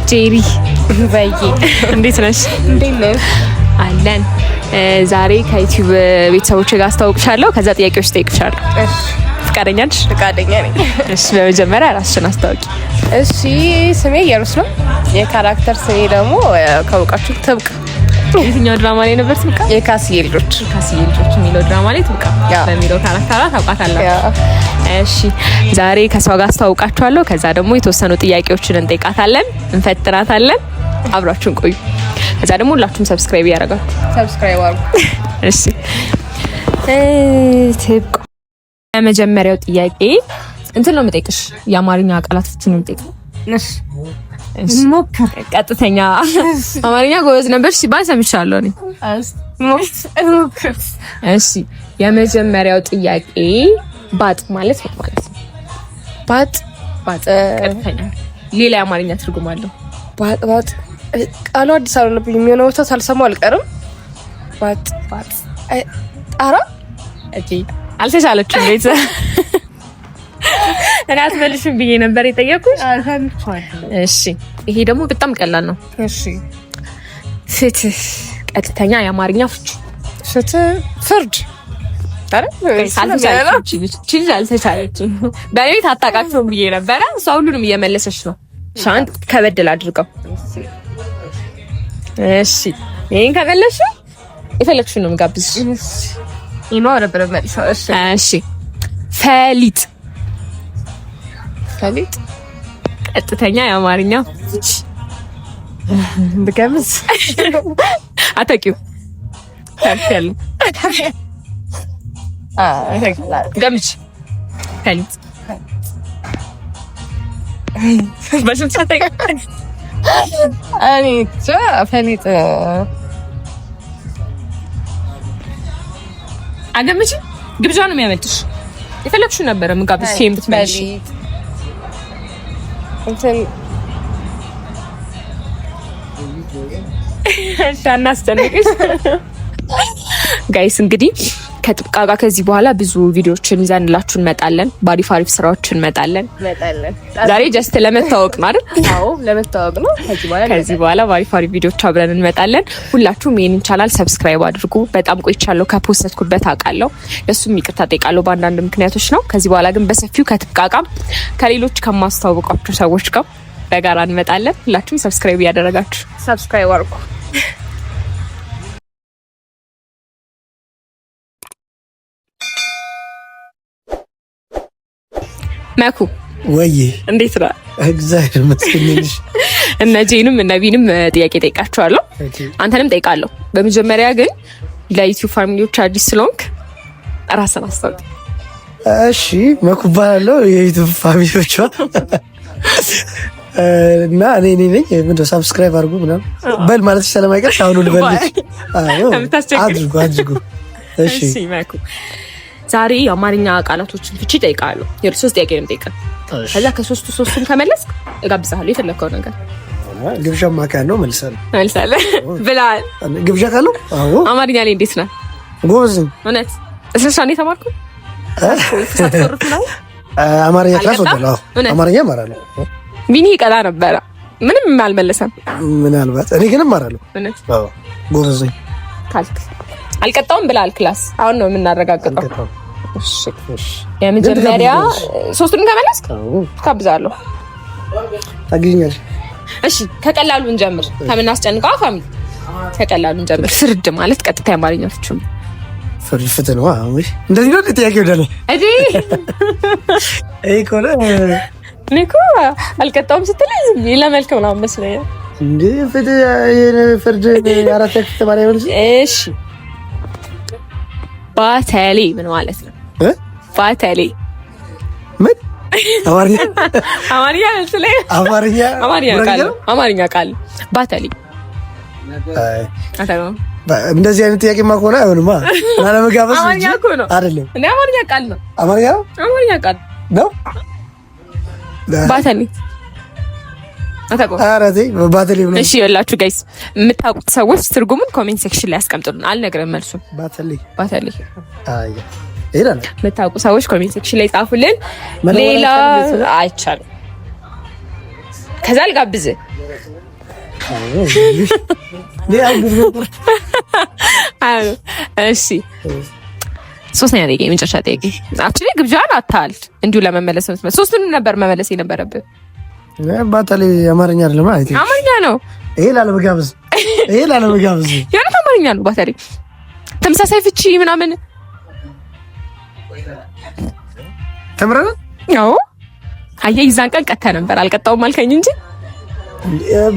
ጄሪ በይ እንዴት ነሽ? እንዴት ነሽ? አለን። ዛሬ ከዩቲዩብ ቤተሰቦች ጋር አስተዋውቅሻለሁ። ከዛ ጥያቄዎች ጠይቅሻለሁ። እሺ ፍቃደኛ ነሽ? ፍቃደኛ ነኝ። እሺ በመጀመሪያ ራስሽን አስተዋውቂ። እሺ ስሜ ኢየሩስ ነው። የካራክተር ስሜ ደግሞ ካወቃችሁ ትብቃ። የትኛው ድራማ ላይ ነበር ትብቃ? የካስዬ ልጆች። የካስዬ ልጆች የሚለው ድራማ ላይ ትብቃ በሚለው ካራክተሯ ታውቃታላችሁ። እሺ ዛሬ ከሷ ጋር አስተዋውቃችኋለሁ። ከዛ ደግሞ የተወሰኑ ጥያቄዎችን እንጠይቃታለን፣ እንፈትናታለን። አብራችሁን ቆዩ። ከዛ ደግሞ ሁላችሁም ሰብስክራይብ ያደርጋችሁ። ሰብስክራይብ አድርጉ። እሺ ትብቃ። የመጀመሪያው ጥያቄ እንትን ነው የምጠይቅሽ፣ የአማርኛ ቃላቶችን ነው የምጠይቅሽ። እሺ ሞክር። ቀጥተኛ አማርኛ ጎበዝ ነበርሽ ሲባል ሰምቻለሁ እኔ። እሺ የመጀመሪያው ጥያቄ ባጥ ማለት ነው ማለት ነው? ባጥ ቀጥተኛ ሌላ የአማርኛ ትርጉም አለው? ባጥ ቃሉ አዲስ አልሆነብኝ። የሚሆነው ቦታ ሳልሰማው አልቀርም። ባጥ ጣራ እጂ አልተቻለችም። ቤት እኔ አትመልሽም ብዬ ነበር የጠየኩሽ። እሺ ይሄ ደግሞ በጣም ቀላል ነው። እሺ ፍትህ ቀጥተኛ የአማርኛ ፍትህ ፍርድ። አልተቻለችም። በቤት አታውቃቸውም ብዬ ነበረ። እሷ ሁሉንም እየመለሰች ነው። ሻንት ከበደል አድርገው። እሺ ይሄን ከመለሽ የፈለግሽውን ነው የምጋብዝሽ። ይኖር ነበር ማለት ነው። እሺ ፈሊጥ ቀጥተኛ የአማርኛ ብገምዝ አታውቂው? ታውቂያለሽ? ገምች። ፈሊጥ በስንት ሰዓት ፈሊጥ አገምች። ግብዣ ነው የሚያመልጥሽ። የፈለግሽው ነበረ ምጋብዝ ሼም ብትመልሽ እንትን አናስጨንቅሽ። ጋይስ እንግዲህ ከጥብቃ ጋር ከዚህ በኋላ ብዙ ቪዲዮዎችን ይዘንላችሁ እንመጣለን። ባሪፍ አሪፍ ስራዎችን እንመጣለን። ዛሬ ጀስት ለመታወቅ ነው አይደል? አዎ ለመታወቅ ነው። ከዚህ በኋላ ባሪፍ አሪፍ ቪዲዮዎች አብረን እንመጣለን። ሁላችሁም ይሄንን ቻናል ሰብስክራይብ አድርጉ። በጣም ቆይቻለሁ ከፖስትኩበት አውቃለሁ። ለሱም ይቅርታ ጠይቃለሁ በአንዳንድ ምክንያቶች ነው። ከዚህ በኋላ ግን በሰፊው ከጥብቃ ጋር ከሌሎች ከማስተዋወቃችሁ ሰዎች ጋር በጋራ እንመጣለን። ሁላችሁም ሰብስክራይብ ያደረጋችሁ ሰብስክራይብ አድርጉ። መኩ ወይ እንዴት ነው? እግዚአብሔር ይመስገን። እነ ጄንም እነ ቢንም ጥያቄ ጠይቃቸዋለሁ፣ አንተንም ጠይቃለሁ። በመጀመሪያ ግን ለዩቲዩብ ፋሚሊዎች አዲስ ስለሆንክ ራስን አስተዋውቅ። እሺ መኩ እባላለሁ። የዩቲዩብ ፋሚሊዎቿ እና እኔ ነኝ። ምንድነው ሰብስክራይብ አድርጉ ምናምን በል ማለት ስለማይቀር አሁን ልበልሽ። አድርጉ። እሺ መኩ ዛሬ የአማርኛ ቃላቶችን ፍቺ ጠይቃለሁ። የሶስት ጥያቄ ነው የምጠይቀው። ከዛ ሶስቱን ከመለስክ እጋብዝሃለሁ የፈለከው ነገር። ግብዣ ማካን ነው መልሳለሁ ብለሃል። ግብዣ ካለው አዎ። አማርኛ ላይ እንዴት ነህ? ጎበዝ ነኝ። እውነት እስልሻ ነው የተማርኩት። አማርኛ ክላስ ወደላው አማርኛ እማራለሁ። ቢኒ ቀላ ነበረ ምንም አልመለሰም። ምናልባት እኔ ግን እማራለሁ። እውነት አዎ ጎበዝ ነኝ ካልክ አልቀጣውም ብለሃል። ክላስ አሁን ነው የምናረጋግጠው። እሺ የመጀመሪያ ሶስቱን ከመለስክ ካብዛለሁ ታግኛለሽ። እሺ ከቀላሉ እንጀምር። ከምናስጨንቀው ፋሚሊ ከቀላሉ እንጀምር። ፍርድ ማለት ቀጥታ የአማርኛ ፍቺ ነው። ፍትህ ነው። አዎ እንደዚህ ነው ጥያቄው ደለ እዲ ኮለ ኒኮ አልቀጣውም ስትለኝ ለመልክ ምናምን መስለኝ እንዴ ፍርድ አራት ተክተ ባሪያ ነው። እሺ ባተሌ ምን ማለት ነው? ባተሌ ምን? አማርኛ ቃል ባተሌ። እንደዚህ አይነት ጥያቄማ ከሆነ አይሆንማ። ላለመጋበዝ አማርኛ እኮ ነው አይደለም። እኔ አማርኛ ቃል ነው። አማርኛ ቃል ነው ባተሌ። ባተሌ ነው። እሺ ያላችሁ ጋይስ የምታውቁት ሰዎች ትርጉሙን ኮሜንት ሴክሽን ላይ አስቀምጡልን። አልነግርም መልሱን። ባተሌ አይ ይላል። የምታውቁ ሰዎች ኮሜንት ሴክሽን ላይ ጻፉልን። ሌላ አይቻልም። ከዛ ልጋብዝ እሺ ሶስተኛ ጥያቄ የመጨረሻ ጥያቄ አክቹሊ ግብዣን አታል እንዲሁ ለመመለስ ነው። ሶስቱንም ነበር መመለስ የነበረብህ። ባታሊ አማርኛ አይደለም ማለት ነው። አማርኛ ነው። ይሄ ላለመጋበዝ የሆነ አማርኛ ነው። ባታሊ ተመሳሳይ ፍቺ ምናምን ተምረን ያው አየህ ይዛን ቀን ቀጥታ ነበር አልቀጣውም አልከኝ እንጂ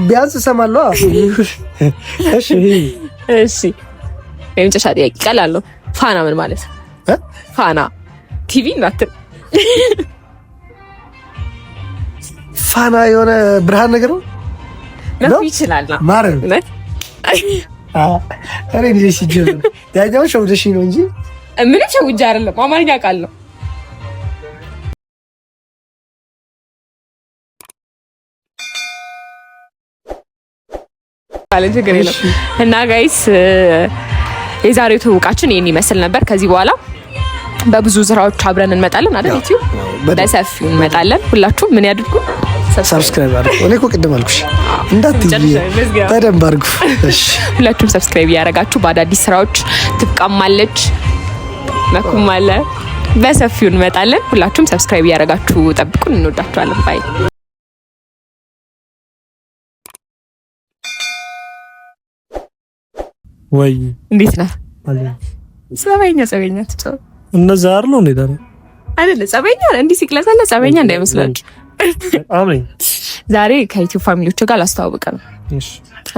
ቢያንስ እሰማለሁ። እሺ የመጨረሻ ጥያቄ ቀላል ነው። ፋና ምን ማለት ነው? ፋና ቲቪ ናት። ፋና የሆነ ብርሃን ነገር ነው ይችላል ነው ማረን አሬ ልጅ ሲጀምር ያኛው ሸውደሽ ነው እንጂ ምንም ሸውጃ አይደለም። አማርኛ ቃል ነው። እና ጋይስ የዛሬው ትውውቃችን ይሄን ይመስል ነበር። ከዚህ በኋላ በብዙ ስራዎች አብረን እንመጣለን አይደል? ዩቲዩብ በሰፊው እንመጣለን። ሁላችሁ ምን ያድርጉ? ሰብስክራይብ አድርጉ። እኔ እኮ ቅድም አልኩሽ እንዳትይ በደንብ አድርጉ። እሺ ሁላችሁም ሰብስክራይብ ያደረጋችሁ በአዳዲስ ስራዎች ትብቃማለች መኩም አለ በሰፊው እንመጣለን። ሁላችሁም ሰብስክራይብ ያደረጋችሁ ጠብቁን። እንወዳችኋለን። ባይ ወይ እንዴት ነህ? ጸበኛ ትጫው እነዛ አይደል እንዴ? አይደለ ጸበኛ እንዲህ ሲቅለታለ ጸበኛ እንዳይመስላችሁ። አሜን። ዛሬ ከዩቲዩብ ፋሚሊዎች ጋር ላስተዋውቅ ነው። እሺ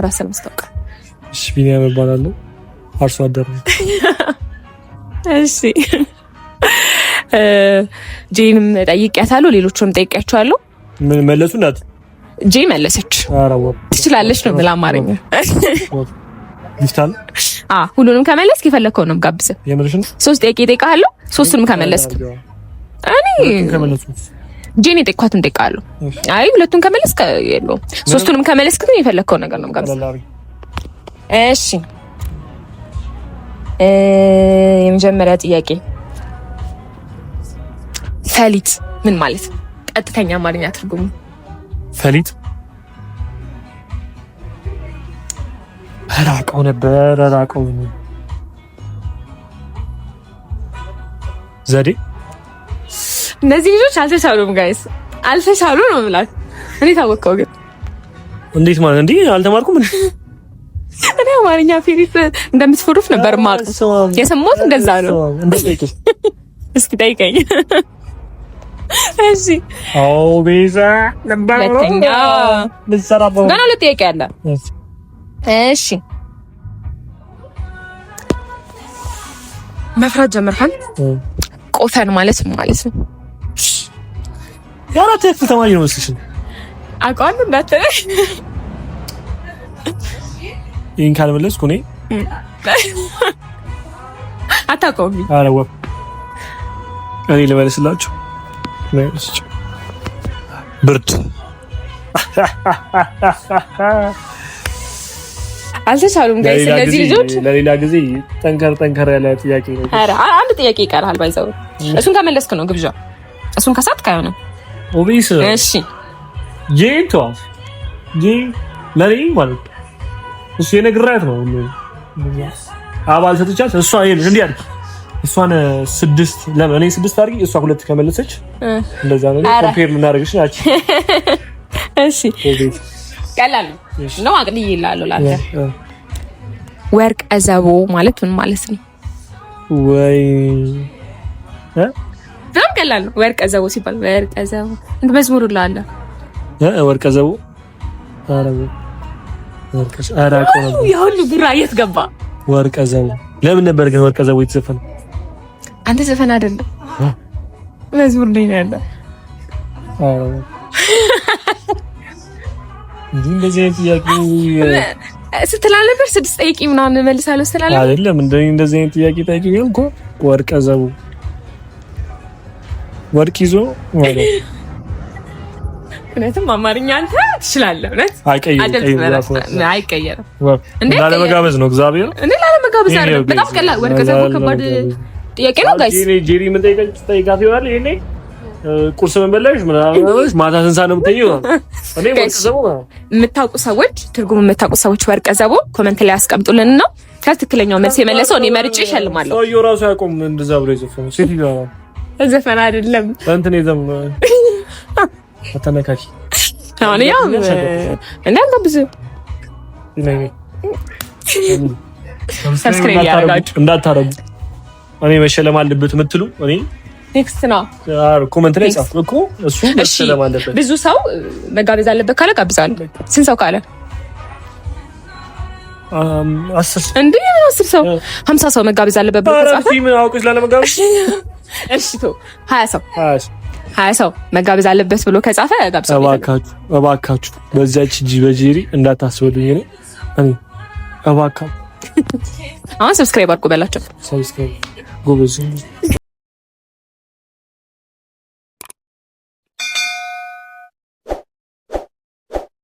ራስን አስተዋውቅ። እሺ ቢኒያም እባላለሁ። አርሶ አደር ነኝ። እሺ ጄንም ጠይቄያታለሁ፣ ሌሎቹንም ጠይቄያቸዋለሁ። ምን መለሱ? እናት ጄ መለሰች። አራው ትችላለች ነው ብላ አማርኛ ይፍታል። ሁሉንም ከመለስክ የፈለከው ነው ጋብዘህ። የምርሽን 3 ጥያቄ እጠይቅሃለሁ። 3ቱንም ከመለስክ እኔ ጄን የጠይኳትን እጠይቅሃለሁ። አይ 2ቱን ከመለስክ የለውም። 3ቱንም ከመለስክ ግን የፈለከው ነገር ነው ጋብዘህ። እሺ የመጀመሪያ ጥያቄ ፈሊጥ ምን ማለት ነው? ቀጥተኛ አማርኛ ትርጉሙ ፈሊጥ ራቀው ነበር ዘዴ። እነዚህ ልጆች አልተሻሉም ጋይስ፣ አልተሻሉ ነው ብላት። እኔ ታወቀው ግን እንዴት ማለት እንዴ? አልተማርኩም እንዴ? እኔ አማርኛ ፊሪት እንደምትፈሩፍ ነበር ማለት የሰማሁት እንደዛ ነው። እስኪ ጠይቀኝ። እሺ አዎ ቤዛ ነበር ለተኛ ልሰራው ገና ለጥያቄ አለ። እሺ መፍራት ጀመርካል? ቆፈን ማለት ምን ማለት ነው? ያራ ተክል ተማሪ ነው መስልሽ? አቋም እንዳትል ይሄን ካልመለስኩ እኔ አታውቀውም። ኧረ ወፍ እኔ ልመልስላችሁ። ብርድ አልተቻሉም ጋይስ። እነዚህ ልጆች ለሌላ ጊዜ ጠንከር ያለ ጥያቄ ነው። ኧረ አንድ ጥያቄ ይቀርሃል ባይዘው። እሱን ከመለስክ ነው ግብዣ። እሱን ከሳትክ አይሆንም። ኦቢስ እሺ ጄቶ ለኔ ማለት እሱ የነግራት ነው አባል ሰጥቻት እሷ ይሄን እንዴ አይደል? እሷን 6 ለምን እኔ 6 አድርጊ እሷ 2 ከመለሰች እንደዛ ነው። ኮምፔር ልናደርግሽ ናች። እሺ ቀላል ነው አቅልዬ ይላሉ ላንተ። ወርቅ አዘቦ ማለት ምን ማለት ነው? ወይ በጣም ቀላል ነው። ወርቅ አዘቦ ሲባል ወርቅ አዘቦ እንደ መዝሙሩ ላለ ወርቅ አዘቦ አረብ ወርቅ አራቆ ነው። የሁሉ ግራ የት ገባ? ወርቅ አዘቦ ለምን ነበር ግን ወርቅ አዘቦ የተዘፈነ? አንተ ዘፈን አይደለም መዝሙር ላይ ነው ያለው። እንደዚህ አይነት ጥያቄ ስትላል ነበር 6 ጠይቂ ምናምን መልሳለሁ ስትላል አይደለም። እንደዚህ አይነት ጥያቄ ጠይቂ ግን እኮ ወርቅ አዘቦ ወርቅ ይዞ ማለት እውነትም አማርኛ አንተ ትችላለህ። እውነት አይቀየርም። እንዴ ላለመጋበዝ ነው እግዚአብሔር። እንዴ ላለመጋበዝ አይደለም። በጣም ቀላል ወርቅ አዘቦ ከባድ ጥያቄ ነው ጋይስ። ጄሪ ምን ጠይቃት ይሆናል? ይሄኔ ቁርስ መበላሽ ምናምን ማታ ስንት ሰዓት ነው የምትተኛው? እኔ ወርቅ ዘቦ የምታውቁ ሰዎች ትርጉም የምታውቁ ሰዎች ወርቅ ዘቦ ኮሜንት ላይ አስቀምጡልንና ከትክክለኛው መልስ የመለሰው እኔ መርጬ እሸልማለሁ። ሰውዬው ራሱ ያቆም እንደዛ ብሎ የዘፈነው ሴት ይላል። ዘፈን አይደለም እንትን የዘም አተነካኪ አሁን ያው እናንተ ብዙ ሰብስክራይብ ያደርጋችሁ እንዳታረጉ። እኔ መሸለም አለበት የምትሉ እኔ ኔክስት ነው ኮሜንት ላይ ጻፉ እኮ እሱ መሸለም አለበት። ብዙ ሰው መጋበዝ አለበት ካለ ጋብዛለሁ። ስንት ሰው ካለ 10 እንዴ 10 ሰው 50 ሰው መጋበዝ አለበት በተጻፈ ምን አውቀሽ ላለመጋበዝ እሺ ቶ 20 ሰው መጋበዝ አለበት ብሎ ከጻፈ ጋብዛለሁ። እባካችሁ በዛች በጄሪ እንዳታስወዱኝ እኔ እባካችሁ። አሁን ሰብስክራይብ አድርጉ በላቸው። ሰብስክራይብ ጎበዝ